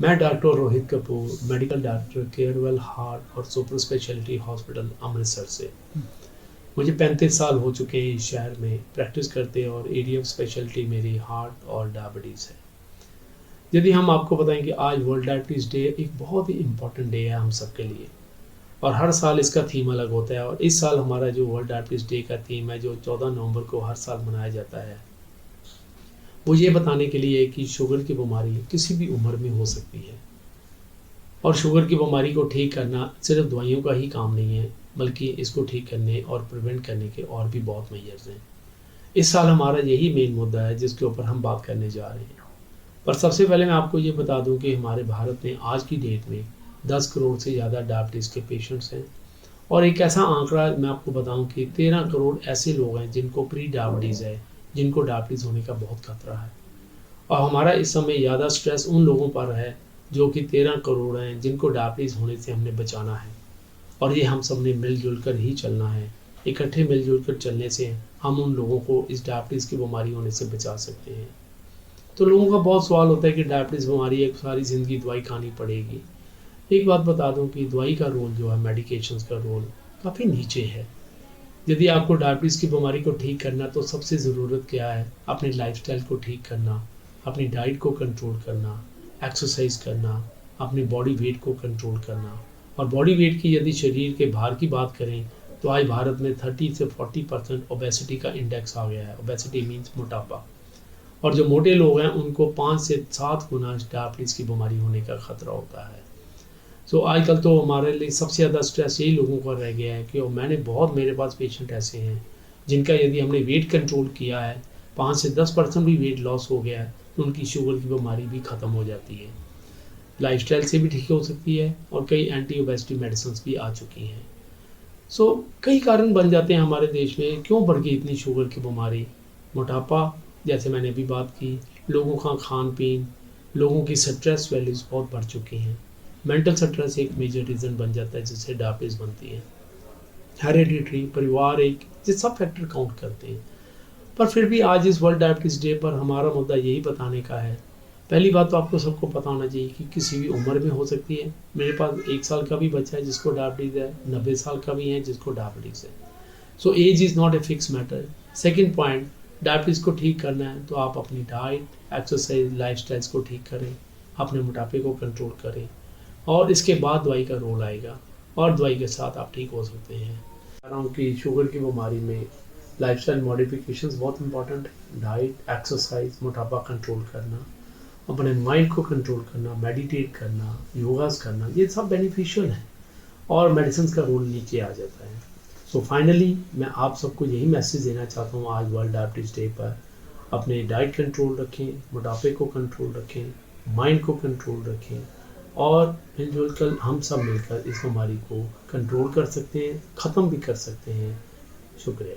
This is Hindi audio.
मैं doctor Rohit Kapoor, medical doctor Carewell heart और सुपर स्पेशलिटी हॉस्पिटल अमृतसर से। मुझे 35 साल हो चुके हैं इस शहर में प्रैक्टिस करते और एरिया ऑफ स्पेशलिटी मेरी हार्ट और डायबिटीज़ है। यदि हम आपको बताएं कि आज वर्ल्ड डायबिटीज़ डे एक बहुत ही इम्पॉर्टेंट डे है हम सबके लिए, और हर साल इसका थीम अलग होता है। और इस साल हमारा जो वर्ल्ड डायबिटीज़ डे का थीम है, जो 14 नवंबर को हर साल मनाया जाता है, वो ये बताने के लिए कि शुगर की बीमारी किसी भी उम्र में हो सकती है, और शुगर की बीमारी को ठीक करना सिर्फ दवाइयों का ही काम नहीं है, बल्कि इसको ठीक करने और प्रिवेंट करने के और भी बहुत मेजर्स हैं। इस साल हमारा यही मेन मुद्दा है जिसके ऊपर हम बात करने जा रहे हैं। पर सबसे पहले मैं आपको ये बता दूं कि हमारे भारत में आज की डेट में 10 करोड़ से ज़्यादा डायबिटीज़ के पेशेंट्स हैं, और एक ऐसा आंकड़ा मैं आपको बताऊं कि 13 करोड़ ऐसे लोग हैं जिनको प्री डायबिटीज़ है, जिनको डायबिटीज़ होने का बहुत खतरा है। और हमारा इस समय ज़्यादा स्ट्रेस उन लोगों पर है जो कि 13 करोड़ हैं जिनको डायबिटीज़ होने से हमने बचाना है, और ये हम सब ने मिलजुल कर ही चलना है। इकट्ठे मिलजुल कर चलने से हम उन लोगों को इस डायबिटीज़ की बीमारी होने से बचा सकते हैं। तो लोगों का बहुत सवाल होता है कि डायबिटीज़ बीमारी है, सारी ज़िंदगी दवाई खानी पड़ेगी। एक बात बता दूं कि दवाई का रोल जो है, मेडिकेशंस का रोल काफ़ी नीचे है। यदि आपको डायबिटीज़ की बीमारी को ठीक करना, तो सबसे ज़रूरत क्या है? अपनी लाइफस्टाइल को ठीक करना, अपनी डाइट को कंट्रोल करना, एक्सरसाइज करना, अपनी बॉडी वेट को कंट्रोल करना। और बॉडी वेट की यदि शरीर के भार की बात करें, तो आज भारत में 30 से 40% ओबेसिटी का इंडेक्स आ गया है। ओबेसिटी मीन्स मोटापा। और जो मोटे लोग हैं उनको 5 से 7 गुना डायबिटीज़ की बीमारी होने का खतरा होता है। सो आजकल तो हमारे लिए सबसे ज़्यादा स्ट्रेस यही लोगों का रह गया है कि मेरे पास पेशेंट ऐसे हैं जिनका यदि हमने वेट कंट्रोल किया है, 5 से 10% भी वेट लॉस हो गया है, तो उनकी शुगर की बीमारी भी ख़त्म हो जाती है। लाइफस्टाइल से भी ठीक हो सकती है, और कई एंटी ओबेसिटी मेडिसिन भी आ चुकी हैं। सो कई कारण बन जाते हैं हमारे देश में क्यों बढ़ गई इतनी शुगर की बीमारी। मोटापा, जैसे मैंने अभी बात की, लोगों का खान पीन, लोगों की स्ट्रेस वैल्यूज़ बहुत बढ़ चुकी हैं। मेंटल स्ट्रेस एक मेजर रीज़न बन जाता है जिससे डायबिटीज़ बनती है। हेरिडिटरी, परिवार, एक ये सब फैक्टर काउंट करते हैं। पर फिर भी आज इस वर्ल्ड डायबिटीज़ डे पर हमारा मुद्दा यही बताने का है। पहली बात तो आपको सबको पता होना चाहिए कि किसी भी उम्र में हो सकती है। मेरे पास 1 साल का भी बच्चा है जिसको डायबिटीज़ है, 90 साल का भी है जिसको डायबिटीज़ है। So age is not a fix matter. Second point, diabetes को ठीक करना है तो आप अपनी डाइट, एक्सरसाइज, लाइफस्टाइल्स को ठीक करें, अपने मोटापे को कंट्रोल करें, और इसके बाद दवाई का रोल आएगा, और दवाई के साथ आप ठीक हो सकते हैं। कह रहा हूँ कि शुगर की बीमारी में लाइफस्टाइल मॉडिफिकेशंस बहुत इंपॉर्टेंट है। डाइट, एक्सरसाइज, मोटापा कंट्रोल करना, अपने माइंड को कंट्रोल करना, मेडिटेट करना, योगास करना, ये सब बेनिफिशियल है, और मेडिसिन का रोल नीचे आ जाता है। सो फाइनली मैं आप सबको यही मैसेज देना चाहता हूँ आज वर्ल्ड डायबिटीज़ डे पर। अपने डाइट कंट्रोल रखें, मोटापे को कंट्रोल रखें, माइंड को कंट्रोल रखें, और मिलजुल कर हम सब मिलकर इस बीमारी को कंट्रोल कर सकते हैं, ख़त्म भी कर सकते हैं। शुक्रिया।